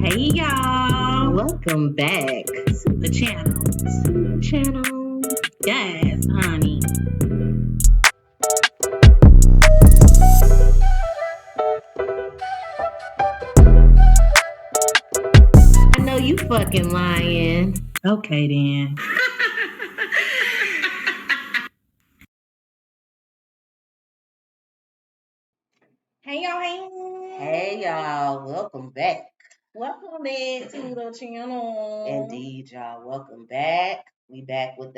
Hey y'all, Welcome back to the channel. Yes, honey. I know you fucking lying. Okay then. Hey y'all. Hey y'all, welcome back. Welcome back to the channel. Indeed, y'all, welcome back. We back with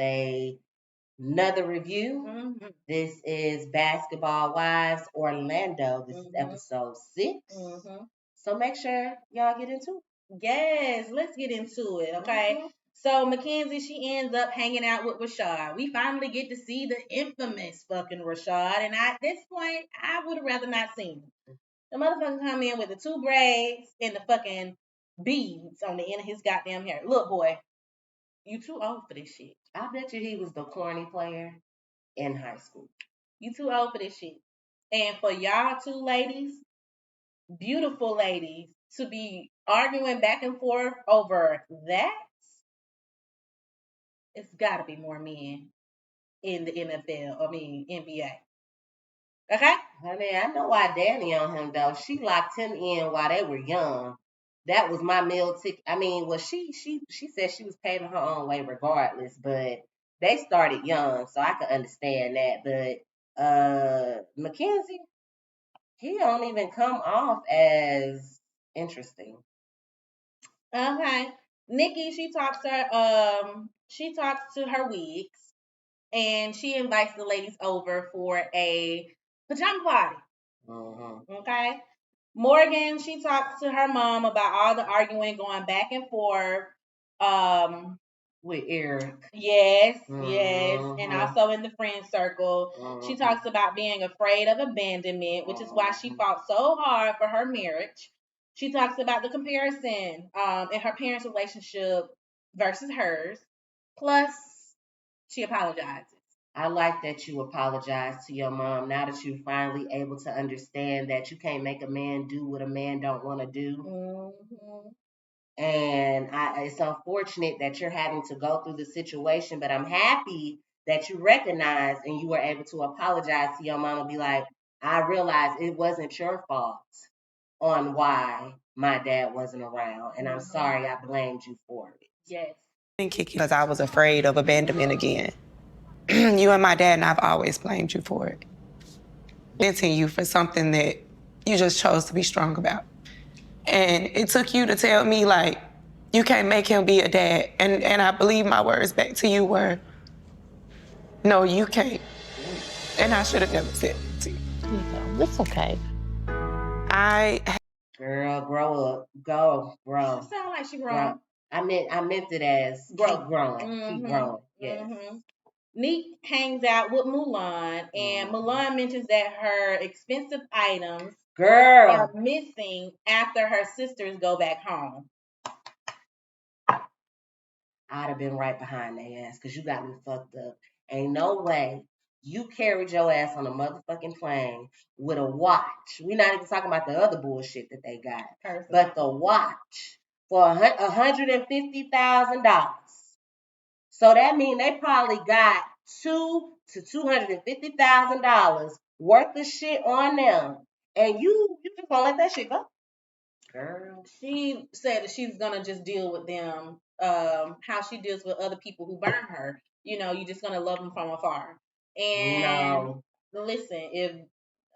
another review. Mm-hmm. This is Basketball Wives Orlando. This is episode 6. Mm-hmm. So make sure y'all get into it. Yes, let's get into it, okay? Mhm. So Mackenzie, she ends up hanging out with Rashad. We finally get to see the infamous fucking Rashad, and at this point, I would have rather not seen him. The motherfucker come in with the 2 braids and the fucking beads on the end of his goddamn hair. Look, boy, you too old for this shit. I bet you he was the corny player in high school. You too old for this shit. And for y'all 2 ladies, beautiful ladies, to be arguing back and forth over that, it's got to be more men in the NFL. I mean NBA. Okay. Honey, I know why Danny on him though. She locked him in while they were young. That was my meal ticket. I mean, well, she said she was paving her own way regardless, but they started young, so I could understand that. But Mackenzie, he don't even come off as interesting. Okay. Nikki, she talks to her wigs and she invites the ladies over for a pajama party. Mm-hmm. Okay. Morgan, she talks to her mom about all the arguing going back and forth. With Eric. Yes, yes. And Mm-hmm. also in the friend circle. She Mm-hmm. talks about being afraid of abandonment, which is why she fought so hard for her marriage. She talks about the comparison in her parents' relationship versus hers. Plus, she apologizes. I like that you apologize to your mom now that you're finally able to understand that you can't make a man do what a man don't want to do. Mm-hmm. And it's unfortunate that you're having to go through the situation, but I'm happy that you recognize and you were able to apologize to your mom and be like, I realized it wasn't your fault on why my dad wasn't around. And I'm sorry I blamed you for it. Yes. Because I was afraid of abandonment again. You and my dad, and I've always blamed you for it. Venting you for something that you just chose to be strong about. And it took you to tell me, like, you can't make him be a dad. And I believe my words back to you were, no, you can't. And I should have never said it to you. It's okay. Girl, grow up. Go, grow. She sound like she grown. I meant it as keep growing. Mm-hmm. Keep growing. Yes. Mm-hmm. Neek hangs out with Mulan, and Mulan mentions that her expensive items are missing after her sisters go back home. I'd have been right behind their ass because you got me fucked up. Ain't no way you carried your ass on a motherfucking plane with a watch. We're not even talking about the other bullshit that they got, but the watch for $150,000. So that means they probably got $200,000 worth of shit on them, and you just gonna let that shit go, girl. She said that she's gonna just deal with them, how she deals with other people who burn her. You know, you're just gonna love them from afar. And listen, if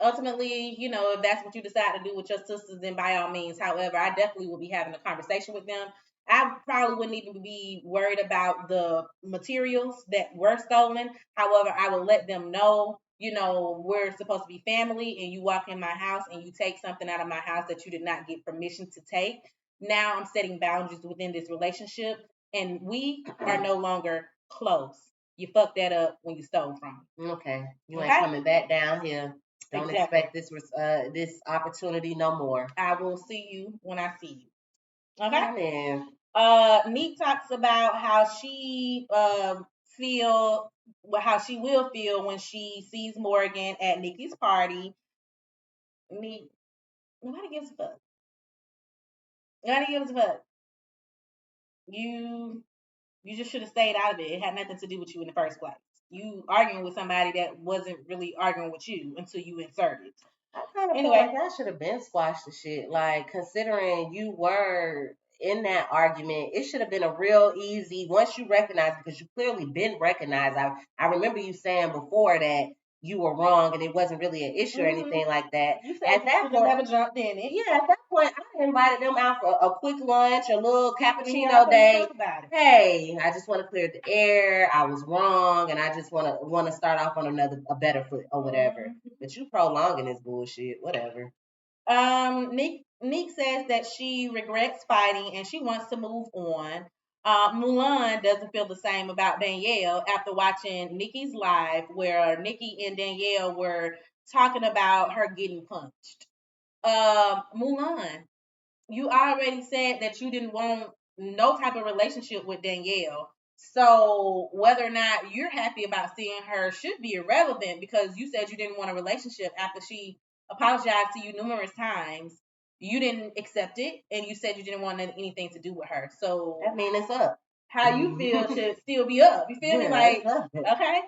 ultimately, you know, if that's what you decide to do with your sisters, then by all means. However, I definitely will be having a conversation with them. I probably wouldn't even be worried about the materials that were stolen. However, I will let them know, you know, we're supposed to be family, and you walk in my house and you take something out of my house that you did not get permission to take. Now I'm setting boundaries within this relationship, and we are no longer close. You fucked that up when you stole from me. Okay, you ain't coming back down here. Don't expect this opportunity no more. I will see you when I see you. Okay. Neek talks about how she how she will feel when she sees Morgan at Nikki's party. Neek, nobody gives a fuck. Nobody gives a fuck. You just should have stayed out of it. It had nothing to do with you in the first place. You arguing with somebody that wasn't really arguing with you until you inserted. I kind of feel like I should have been squashed the shit. Like, considering you were in that argument, it should have been a real easy, once you recognize, because you clearly been recognized. I remember you saying before that you were wrong and it wasn't really an issue or anything like that. You said at that point, never jumped in it. Yeah, at that point, I invited them out for a quick lunch, a little cappuccino day. Hey, I just want to clear the air. I was wrong, and I just want to start off on a better foot or whatever. But you prolonging this bullshit, whatever. Nick says that she regrets fighting and she wants to move on. Mulan doesn't feel the same about Danielle after watching Nikki's live where Nikki and Danielle were talking about her getting punched. Mulan, you already said that you didn't want no type of relationship with Danielle. So whether or not you're happy about seeing her should be irrelevant because you said you didn't want a relationship after she apologized to you numerous times. You didn't accept it, and you said you didn't want anything to do with her. So I mean, it's up. How you feel should still be up. You feel me? Like, okay.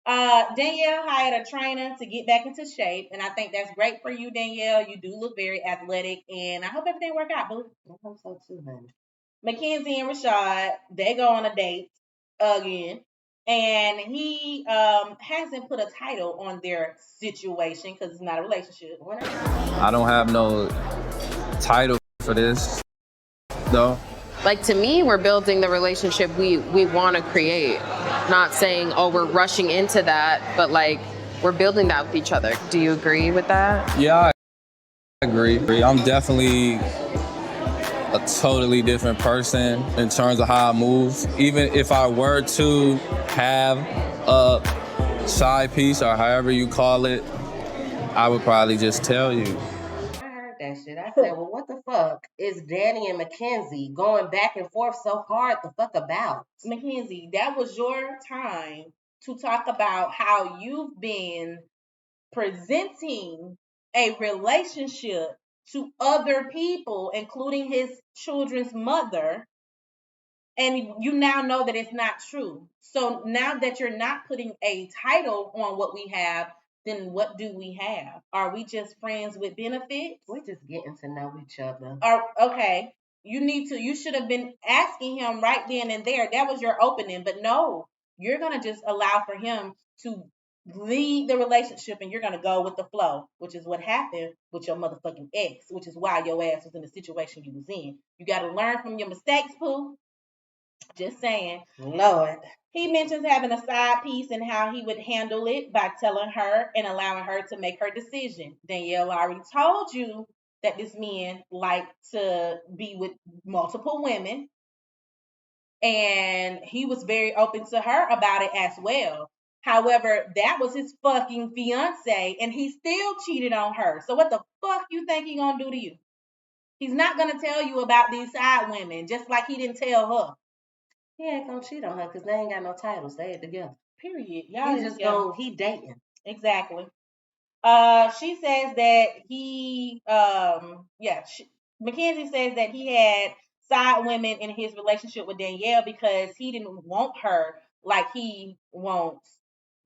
Danielle hired a trainer to get back into shape, and I think that's great for you, Danielle. You do look very athletic, and I hope everything work out, boo. I hope so too, honey. Mackenzie and Rashad, they go on a date again, and he hasn't put a title on their situation because it's not a relationship. I don't have no title for this, though. Like, to me, we're building the relationship we want to create. Not saying, oh, we're rushing into that, but like, we're building that with each other. Do you agree with that? Yeah, I agree. I'm definitely a totally different person in terms of how I move. Even if I were to have a side piece or however you call it, I would probably just tell you. That shit. I said, well, what the fuck is Danny and Mackenzie going back and forth so hard the fuck about? Mackenzie, that was your time to talk about how you've been presenting a relationship to other people, including his children's mother, and you now know that it's not true. So now that you're not putting a title on what we have, then what do we have? Are we just friends with benefits? We're just getting to know each other. Okay. You should have been asking him right then and there. That was your opening. But no, you're going to just allow for him to lead the relationship and you're going to go with the flow, which is what happened with your motherfucking ex, which is why your ass was in the situation you was in. You got to learn from your mistakes, Pooh. Just saying. Lord. He mentions having a side piece and how he would handle it by telling her and allowing her to make her decision. Danielle already told you that this man like to be with multiple women. And he was very open to her about it as well. However, that was his fucking fiance and he still cheated on her. So what the fuck you think he gonna do to you? He's not gonna tell you about these side women, just like he didn't tell her. He ain't gonna cheat on her because they ain't got no titles. They ain't together. Period. Y'all just go. He dating. Exactly. She says that Mackenzie says that he had side women in his relationship with Danielle because he didn't want her like he wants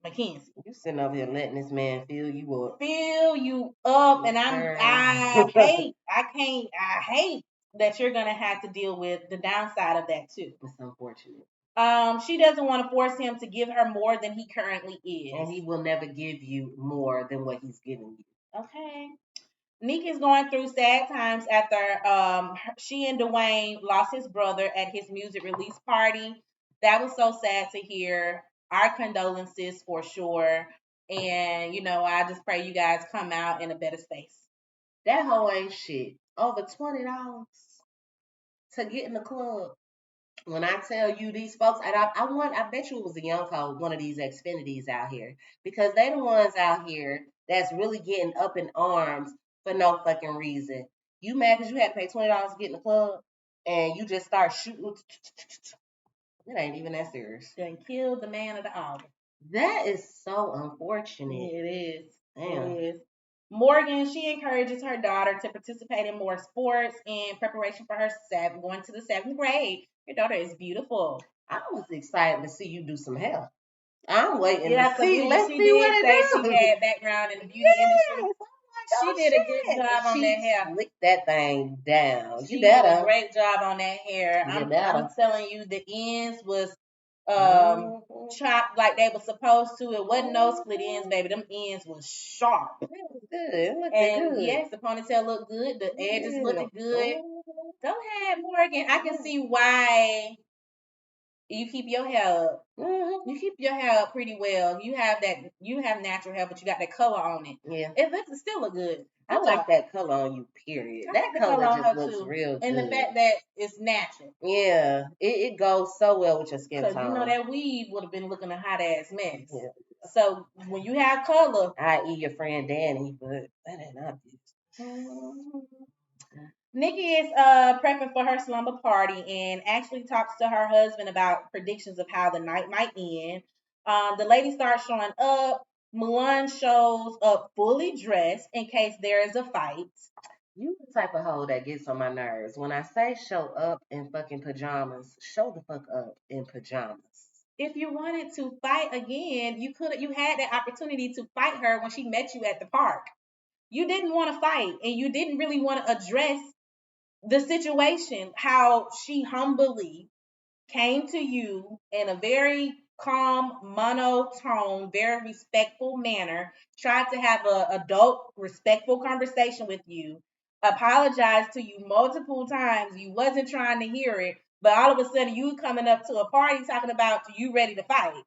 Mackenzie. You sitting over here letting this man fill you up. And I hate that you're gonna have to deal with the downside of that too. It's unfortunate. She doesn't want to force him to give her more than he currently is. And he will never give you more than what he's giving you. Okay. Neek is going through sad times after she and Dwayne lost his brother at his music release party. That was so sad to hear. Our condolences for sure. And, I just pray you guys come out in a better space. That hoe ain't shit. Over $20 to get in the club. When I tell you these folks, and I bet you it was a young code, one of these Xfinities out here, because they the ones out here that's really getting up in arms for no fucking reason. You mad because you had to pay $20 to get in the club, and you just start shooting? It ain't even that serious. Then killed the man of the hour. That is so unfortunate. It is. Damn. It is. Morgan, she encourages her daughter to participate in more sports in preparation for her going to the 7th grade. Your daughter is beautiful. I was excited to see you do some hair. I'm waiting Yeah, to see. Let's she see what did it say does. she had background in the beauty industry. She did a good job on that hair. Slicked that thing down. She did a great job on that hair. I'm telling you, the ends was chopped like they were supposed to. It wasn't no split ends, baby. Them ends was sharp. It was good. It looked and good. Yes, the ponytail looked good. The edges looked good. Go ahead, Morgan. I can see why you keep your hair up. Mm-hmm. You keep your hair up pretty well. You have natural hair, but you got that color on it. Yeah. It still look good. I like that color on you, period. That color just looks real good. And the fact that it's natural. Yeah. It goes so well with your skin tone. Because you know that weave would have been looking a hot ass mess. Yeah. So when you have color. I eat your friend Danny, but that ain't obvious. Nikki is prepping for her slumber party and actually talks to her husband about predictions of how the night might end. The lady starts showing up. Mulan shows up fully dressed in case there is a fight. You the type of hoe that gets on my nerves. When I say show up in fucking pajamas, show the fuck up in pajamas. If you wanted to fight again, you had that opportunity to fight her when she met you at the park. You didn't want to fight and you didn't really want to address the situation, how she humbly came to you in a very calm, monotone, very respectful manner, tried to have an adult, respectful conversation with you, apologized to you multiple times. You wasn't trying to hear it, but all of a sudden you coming up to a party talking about you ready to fight.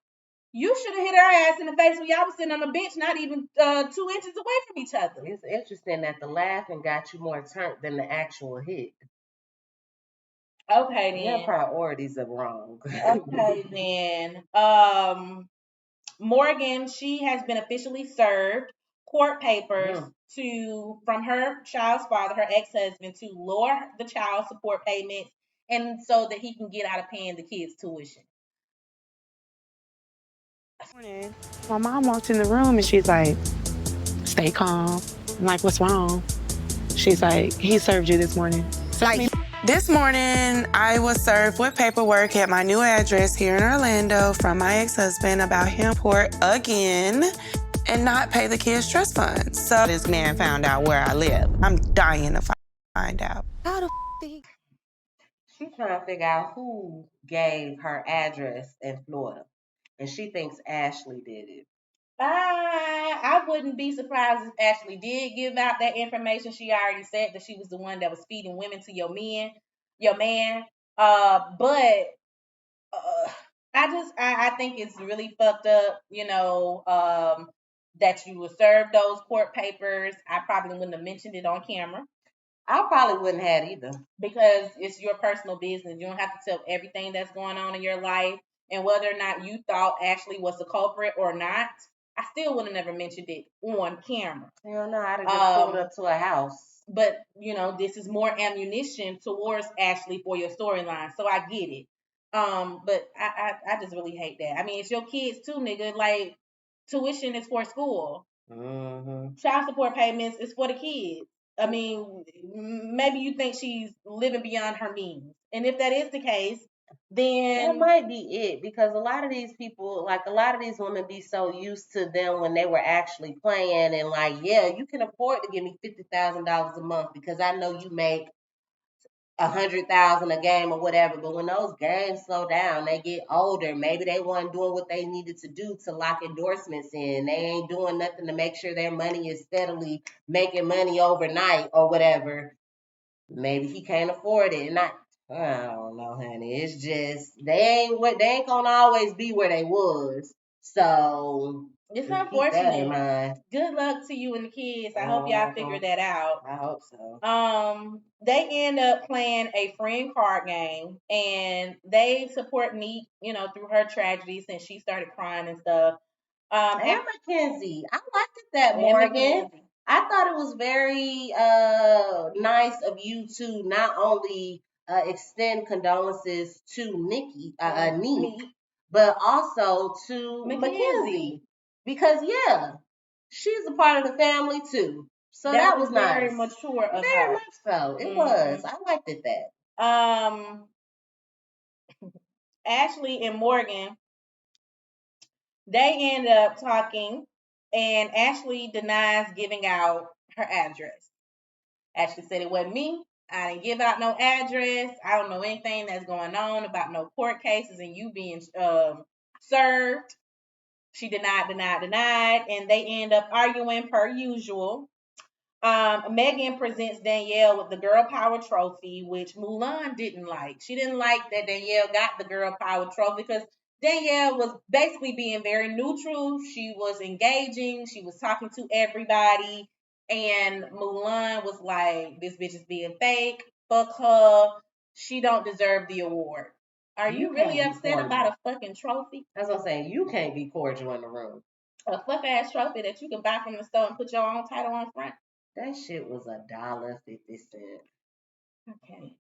You should have hit her ass in the face when y'all was sitting on a bench, not even 2 inches away from each other. It's interesting that the laughing got you more turned than the actual hit. Okay, then. Your priorities are wrong. Okay, then. Morgan, she has been officially served court papers from her child's father, her ex-husband, to lower the child support payments and so that he can get out of paying the kids' tuition. My mom walked in the room and she's like, stay calm. I'm like, what's wrong? She's like, he served you this morning. This morning, I was served with paperwork at my new address here in Orlando from my ex-husband about him court again and not pay the kids' trust funds. So this man found out where I live. I'm dying to find out. How the f*** She's trying to figure out who gave her address in Florida. And she thinks Ashley did it. I wouldn't be surprised if Ashley did give out that information. She already said that she was the one that was feeding women to your man. But I think it's really fucked up, that you would serve those court papers. I probably wouldn't have mentioned it on camera. I probably wouldn't have either. Because it's your personal business. You don't have to tell everything that's going on in your life. And whether or not you thought Ashley was the culprit or not, I still would have never mentioned it on camera. Hell no, I'd have just pulled up to a house. But, this is more ammunition towards Ashley for your storyline. So I get it. But I just really hate that. I mean, it's your kids too, nigga. Like, tuition is for school. Mm-hmm. Child support payments is for the kids. I mean, maybe you think she's living beyond her means. And if that is the case, then that might be it, because a lot of these people, like a lot of these women, be so used to them when they were actually playing and like, yeah, you can afford to give me $50,000 a month because I know you make $100,000 a game or whatever. But when those games slow down, they get older. Maybe they weren't doing what they needed to do to lock endorsements in. They ain't doing nothing to make sure their money is steadily making money overnight or whatever. Maybe he can't afford it, and I don't know, honey. It's just they ain't gonna always be where they was. So it's unfortunate. Good luck to you and the kids. I hope y'all figure that out. I hope so. They end up playing a friend card game, and they support Neek, through her tragedy since she started crying and stuff. And Mackenzie, I liked it that Morgan. I thought it was very nice of you to not only extend condolences to Neek, but also to Mackenzie. Because, yeah, she's a part of the family too. So that was very nice. mature of very her. Much so. It was. I liked it that. Ashley and Morgan, they end up talking, and Ashley denies giving out her address. Ashley said it wasn't me. I didn't give out no address. I don't know anything that's going on about no court cases and you being served. She denied, and they end up arguing per usual. Megan presents Danielle with the Girl Power Trophy, which Mulan didn't like. She didn't like that Danielle got the Girl Power Trophy because Danielle was basically being very neutral. She was engaging. She was talking to everybody. And Mulan was like, this bitch is being fake. Fuck her. She don't deserve the award. Are you really upset about a fucking trophy? That's what I'm saying. You can't be cordial in the room. A fuck ass trophy that you can buy from the store and put your own title on front. That shit was $1.50. Okay.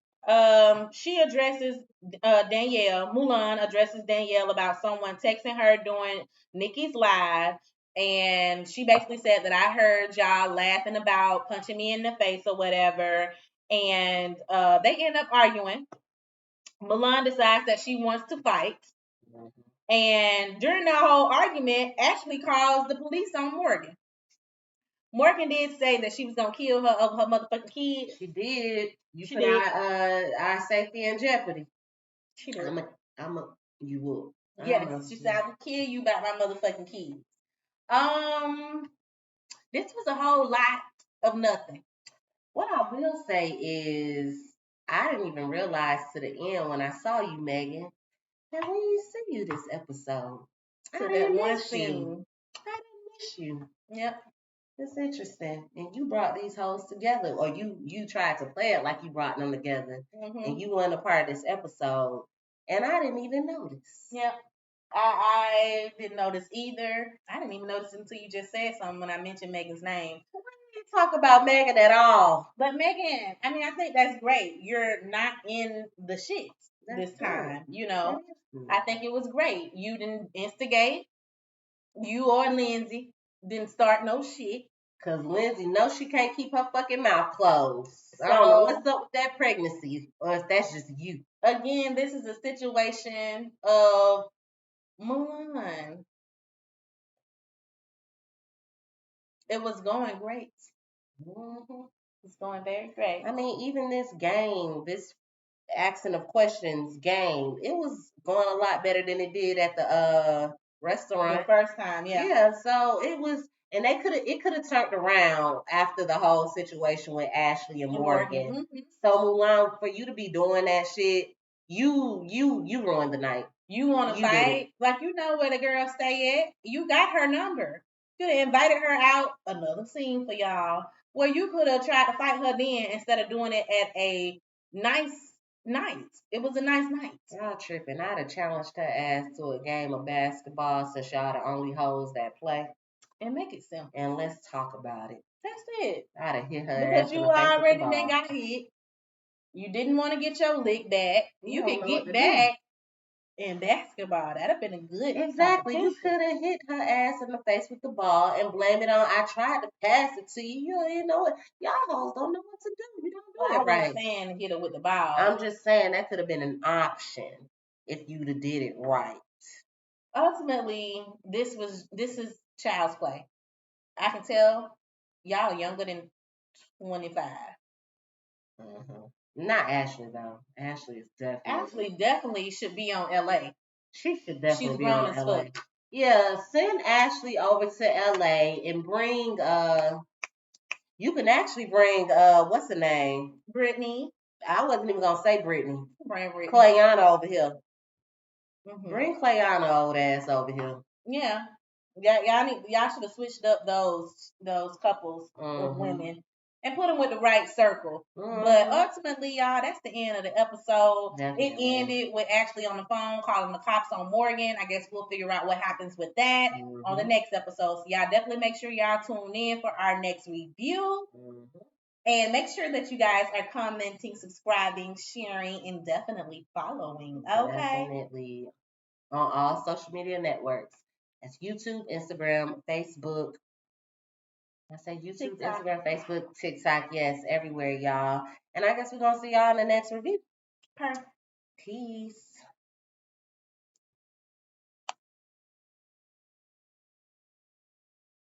She addresses Danielle. Mulan addresses Danielle about someone texting her during Nikki's live, and she basically said that I heard y'all laughing about punching me in the face or whatever, and they end up arguing. Mulan decides that she wants to fight. And during the whole argument, Ashley calls the police on Morgan. Morgan did say that she was gonna kill her over her motherfucking kids. She did. She put our safety in jeopardy. She did. You will. Yes, she said I will kill you about my motherfucking kids. This was a whole lot of nothing. What I will say is, I didn't even realize to the end when I saw you, Megan, that we didn't see you this episode. So that one scene. I didn't miss you. Yep. It's interesting. And you brought these hoes together, or you tried to play it like you brought them together, and you weren't a part of this episode, and I didn't even notice. Yep. I didn't notice either. I didn't even notice until you just said something when I mentioned Megan's name. We didn't talk about Megan at all. But Megan, I mean, I think that's great. You're not in the shit this time. You know, I think it was great. You didn't instigate. You or Lindsay didn't start no shit. Because Lindsay knows she can't keep her fucking mouth closed. So, I don't know what's up with that pregnancy, or if that's just you. Again, this is a situation of Mulan. It was going great. It's going very great. I mean, even this game, this asking of questions game, it was going a lot better than it did at the restaurant. The first time, yeah. Yeah, so it was, and it could have turned around after the whole situation with Ashley and Morgan. So Mulan, for you to be doing that shit, you ruined the night. You want to fight? Like, you know where the girl stay at. You got her number. You could have invited her out. Another scene for y'all where you could have tried to fight her then instead of doing it at a nice night. It was a nice night. Y'all tripping. I'd have challenged her ass to a game of basketball since y'all the only hoes that play. And make it simple. And let's talk about it. That's it. I'd have hit her because ass you in the face already with the then ball. got hit. You didn't want to get your lick back. You could get back in basketball. That'd have been a good Exactly. You could have hit her ass in the face with the ball and blame it on I tried to pass it to you. You know what? Y'all hoes don't know what to do. You don't do it right. I wasn't saying hit her with the ball. I'm just saying that could have been an option if you'd have did it right. Ultimately, this is child's play. I can tell y'all younger than 25. Not Ashley though. Ashley definitely should be on LA. She should definitely be on LA. Yeah, send Ashley over to LA and bring you can actually bring what's the name? Brittany. I wasn't even gonna say Brittany. Bring Brittany. Clayana over here. Bring Clayana old ass over here. Yeah. Y'all should have switched up those couples of women and put them with the right circle. But ultimately, y'all, that's the end of the episode. Definitely. It ended with Ashley on the phone calling the cops on Morgan. I guess we'll figure out what happens with that on the next episode. So y'all definitely make sure y'all tune in for our next review. And make sure that you guys are commenting, subscribing, sharing, and definitely following. Okay. Definitely on all social media networks. That's YouTube, Instagram, Facebook, I say YouTube, TikTok. Instagram, Facebook, TikTok, yes, everywhere, y'all. And I guess we're gonna see y'all in the next review. Perfect. Peace.